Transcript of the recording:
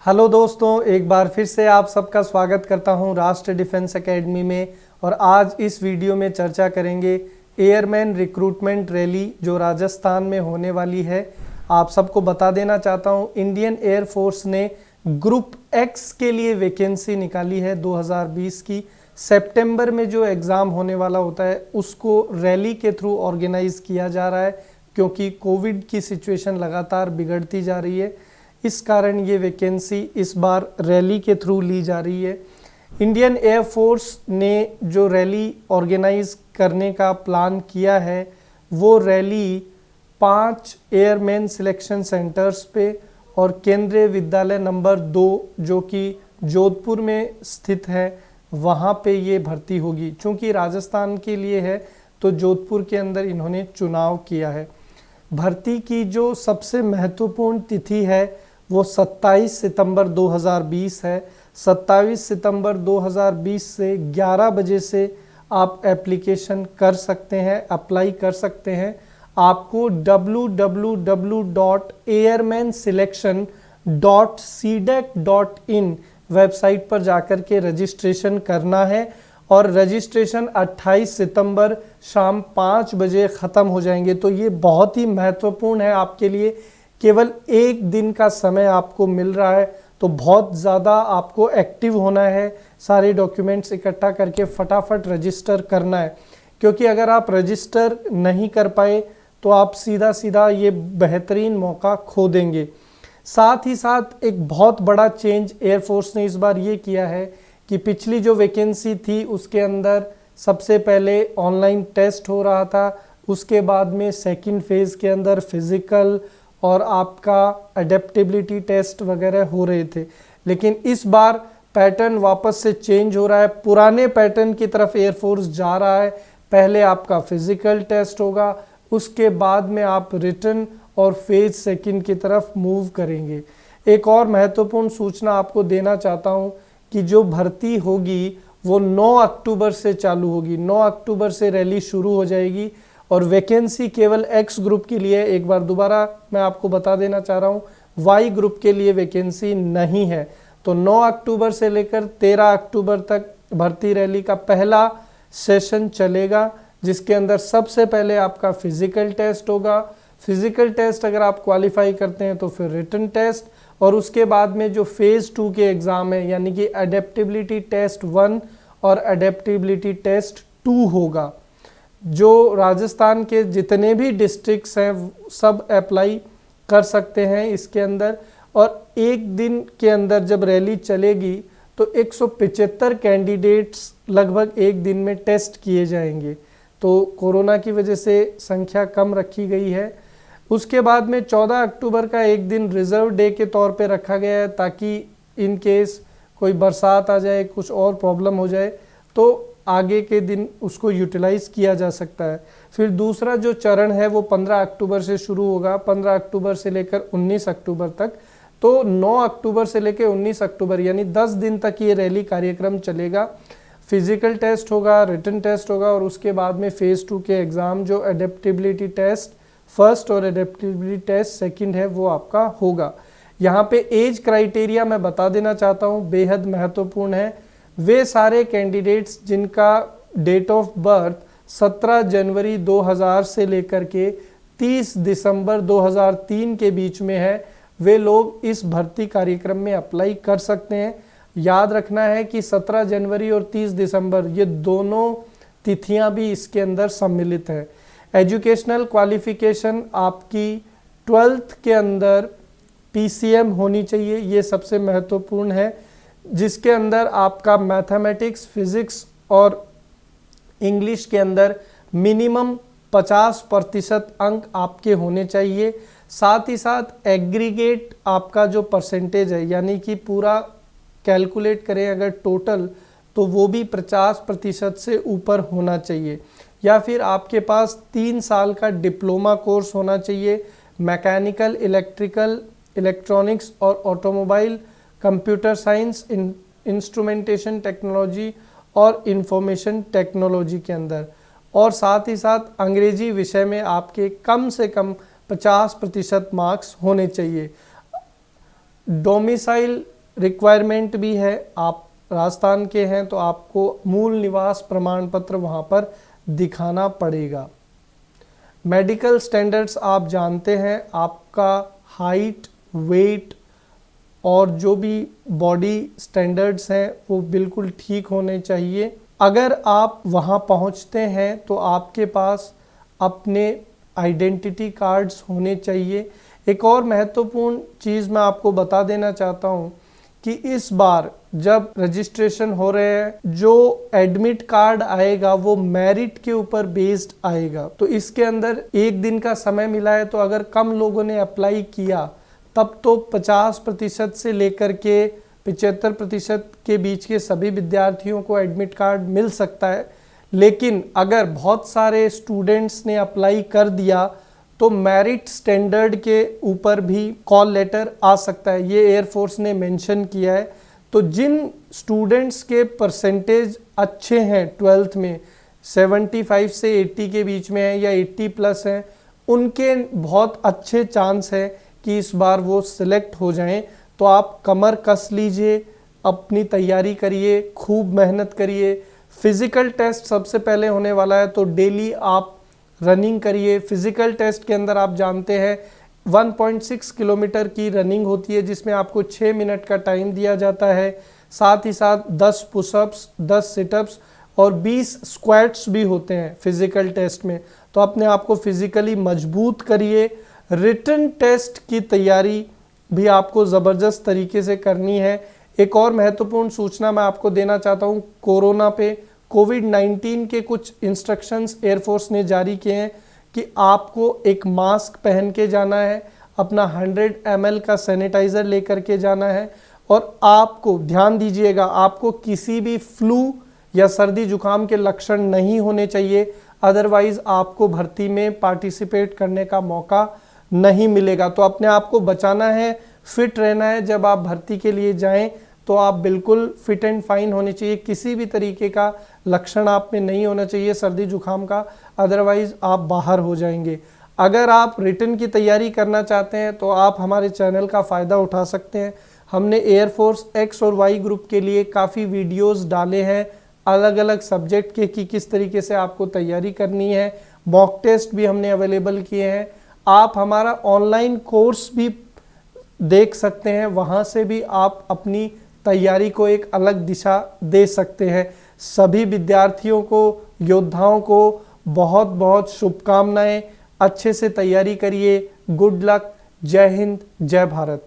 Hello दोस्तों, एक बार फिर से आप सबका स्वागत करता हूं राष्ट्रीय डिफेंस एकेडमी में। और आज इस वीडियो में चर्चा करेंगे एयरमैन रिक्रूटमेंट रैली जो राजस्थान में होने वाली है। आप सबको बता देना चाहता हूं, इंडियन एयरफोर्स ने ग्रुप एक्स के लिए वैकेंसी निकाली है 2020 की। सितंबर में जो एग्ज़ाम होने वाला होता है उसको रैली के थ्रू ऑर्गेनाइज किया जा रहा है, क्योंकि कोविड की सिचुएशन लगातार बिगड़ती जा रही है। इस कारण ये वैकेंसी इस बार रैली के थ्रू ली जा रही है। इंडियन एयरफोर्स ने जो रैली ऑर्गेनाइज करने का प्लान किया है वो रैली 5 एयरमैन सिलेक्शन सेंटर्स पे और केंद्रीय विद्यालय नंबर 2 जो कि जोधपुर में स्थित है वहाँ पे ये भर्ती होगी। चूँकि राजस्थान के लिए है तो जोधपुर के अंदर इन्होंने चुनाव किया है। भर्ती की जो सबसे महत्वपूर्ण तिथि है वो 27 सितंबर 2020 है। 27 सितंबर 2020 से 11 बजे से आप एप्लीकेशन कर सकते हैं, अप्लाई कर सकते हैं। आपको www.airmanselection.cdac.in वेबसाइट पर जाकर के रजिस्ट्रेशन करना है और रजिस्ट्रेशन 28 सितंबर शाम 5 बजे ख़त्म हो जाएंगे। तो ये बहुत ही महत्वपूर्ण है आपके लिए। केवल एक दिन का समय आपको मिल रहा है, तो बहुत ज़्यादा आपको एक्टिव होना है, सारे डॉक्यूमेंट्स इकट्ठा करके फटाफट रजिस्टर करना है। क्योंकि अगर आप रजिस्टर नहीं कर पाए तो आप सीधा सीधा ये बेहतरीन मौका खो देंगे। साथ ही साथ एक बहुत बड़ा चेंज एयरफोर्स ने इस बार ये किया है कि पिछली जो वैकेंसी थी उसके अंदर सबसे पहले ऑनलाइन टेस्ट हो रहा था, उसके बाद में सेकंड फेज़ के अंदर फिज़िकल और आपका अडेप्टेबिलिटी टेस्ट वगैरह हो रहे थे। लेकिन इस बार पैटर्न वापस से चेंज हो रहा है, पुराने पैटर्न की तरफ एयरफोर्स जा रहा है। पहले आपका फिज़िकल टेस्ट होगा, उसके बाद में आप रिटन और फेज सेकंड की तरफ मूव करेंगे। एक और महत्वपूर्ण सूचना आपको देना चाहता हूँ कि जो भर्ती होगी वो 9 अक्टूबर से चालू होगी। 9 अक्टूबर से रैली शुरू हो जाएगी और वैकेंसी केवल एक्स ग्रुप के लिए। एक बार दोबारा मैं आपको बता देना चाह रहा हूँ, वाई ग्रुप के लिए वैकेंसी नहीं है। तो 9 अक्टूबर से लेकर 13 अक्टूबर तक भर्ती रैली का पहला सेशन चलेगा, जिसके अंदर सबसे पहले आपका फिजिकल टेस्ट होगा। फिजिकल टेस्ट अगर आप क्वालिफाई करते हैं तो फिर रिटन टेस्ट, और उसके बाद में जो फेज़ 2 के एग्ज़ाम है यानी कि अडेप्टेबिलिटी टेस्ट 1 और अडेप्टेबिलिटी टेस्ट 2 होगा। जो राजस्थान के जितने भी डिस्ट्रिक्ट्स हैं सब अप्लाई कर सकते हैं इसके अंदर। और एक दिन के अंदर जब रैली चलेगी तो 175 कैंडिडेट्स लगभग एक दिन में टेस्ट किए जाएंगे। तो कोरोना की वजह से संख्या कम रखी गई है। उसके बाद में 14 अक्टूबर का एक दिन रिजर्व डे के तौर पे रखा गया है, ताकि इन केस कोई बरसात आ जाए, कुछ और प्रॉब्लम हो जाए तो आगे के दिन उसको यूटिलाइज़ किया जा सकता है। फिर दूसरा जो चरण है वो 15 अक्टूबर से शुरू होगा, 15 अक्टूबर से लेकर 19 अक्टूबर तक। तो 9 अक्टूबर से लेकर 19 अक्टूबर यानी 10 दिन तक ये रैली कार्यक्रम चलेगा। फिजिकल टेस्ट होगा, रिटन टेस्ट होगा और उसके बाद में फेज़ 2 के एग्ज़ाम जो अडेप्टेबिलिटी टेस्ट फर्स्ट और अडेप्टेबिलिटी टेस्ट सेकंड है वो आपका होगा। यहाँ पे एज क्राइटेरिया मैं बता देना चाहता हूँ, बेहद महत्वपूर्ण है। वे सारे कैंडिडेट्स जिनका डेट ऑफ बर्थ 17 जनवरी 2000 से लेकर के 30 दिसंबर 2003 के बीच में है, वे लोग इस भर्ती कार्यक्रम में अप्लाई कर सकते हैं। याद रखना है कि 17 जनवरी और 30 दिसंबर ये दोनों तिथियां भी इसके अंदर सम्मिलित हैं। एजुकेशनल क्वालिफिकेशन आपकी 12th के अंदर PCM होनी चाहिए, ये सबसे महत्वपूर्ण है, जिसके अंदर आपका मैथमेटिक्स, फिज़िक्स और इंग्लिश के अंदर मिनिमम 50% अंक आपके होने चाहिए। साथ ही साथ एग्रीगेट आपका जो परसेंटेज है यानी कि पूरा कैलकुलेट करें अगर टोटल, तो वो भी 50% से ऊपर होना चाहिए। या फिर आपके पास 3 साल का डिप्लोमा कोर्स होना चाहिए, मैकेनिकल, इलेक्ट्रिकल, इलेक्ट्रॉनिक्स और automobile, computer science, instrumentation technology और इंफॉर्मेशन टेक्नोलॉजी के अंदर। और साथ ही साथ अंग्रेजी विषय में आपके कम से कम 50% मार्क्स होने चाहिए। डोमिसाइल रिक्वायरमेंट भी है, आप राजस्थान के हैं तो आपको मूल निवास प्रमाण पत्र वहाँ पर दिखाना पड़ेगा। मेडिकल स्टैंडर्ड्स आप जानते हैं, आपका हाइट, वेट और जो भी बॉडी स्टैंडर्ड्स हैं वो बिल्कुल ठीक होने चाहिए। अगर आप वहाँ पहुँचते हैं तो आपके पास अपने आइडेंटिटी कार्ड्स होने चाहिए। एक और महत्वपूर्ण चीज़ मैं आपको बता देना चाहता हूँ कि इस बार जब रजिस्ट्रेशन हो रहे हैं, जो एडमिट कार्ड आएगा वो मेरिट के ऊपर बेस्ड आएगा। तो इसके अंदर 1 दिन का समय मिला है, तो अगर कम लोगों ने अप्लाई किया तब तो 50% से लेकर के 75% के बीच के सभी विद्यार्थियों को एडमिट कार्ड मिल सकता है। लेकिन अगर बहुत सारे स्टूडेंट्स ने अप्लाई कर दिया तो मेरिट स्टैंडर्ड के ऊपर भी कॉल लेटर आ सकता है, ये एयरफोर्स ने मेंशन किया है। तो जिन स्टूडेंट्स के परसेंटेज अच्छे हैं 12th में, 75 से 80 के बीच में है या 80+ हैं, उनके बहुत अच्छे चांस है कि इस बार वो सिलेक्ट हो जाएं। तो आप कमर कस लीजिए, अपनी तैयारी करिए, खूब मेहनत करिए। फिज़िकल टेस्ट सबसे पहले होने वाला है, तो डेली आप रनिंग करिए। फिज़िकल टेस्ट के अंदर आप जानते हैं 1.6 किलोमीटर की रनिंग होती है, जिसमें आपको 6 मिनट का टाइम दिया जाता है। साथ ही साथ 10 पुशअप्स, 10 सिटअप्स और 20 स्क्वाट्स भी होते हैं फिज़िकल टेस्ट में। तो अपने आप को फिज़िकली मजबूत करिए। रिटन टेस्ट की तैयारी भी आपको ज़बरदस्त तरीके से करनी है। एक और महत्वपूर्ण सूचना मैं आपको देना चाहता हूँ, कोरोना पे कोविड-19 के कुछ इंस्ट्रक्शंस एयरफोर्स ने जारी किए हैं कि आपको एक मास्क पहन के जाना है, अपना 100 ml का सैनिटाइज़र लेकर के जाना है, और आपको ध्यान दीजिएगा, आपको किसी भी फ्लू या सर्दी जुकाम के लक्षण नहीं होने चाहिए, अदरवाइज़ आपको भर्ती में पार्टिसिपेट करने का मौका नहीं मिलेगा। तो अपने आप को बचाना है, फिट रहना है। जब आप भर्ती के लिए जाएं तो आप बिल्कुल फिट एंड फाइन होने चाहिए, किसी भी तरीके का लक्षण आप में नहीं होना चाहिए सर्दी जुकाम का, अदरवाइज़ आप बाहर हो जाएंगे। अगर आप रिटन की तैयारी करना चाहते हैं तो आप हमारे चैनल का फ़ायदा उठा सकते हैं। हमने एयरफोर्स X और Y ग्रुप के लिए काफ़ी वीडियोस डाले हैं अलग अलग सब्जेक्ट के कि किस तरीके से आपको तैयारी करनी है। मॉक टेस्ट भी हमने अवेलेबल किए हैं। आप हमारा ऑनलाइन कोर्स भी देख सकते हैं, वहाँ से भी आप अपनी तैयारी को एक अलग दिशा दे सकते हैं। सभी विद्यार्थियों को, योद्धाओं को बहुत बहुत शुभकामनाएं। अच्छे से तैयारी करिए। Good luck. जय हिंद, जय भारत।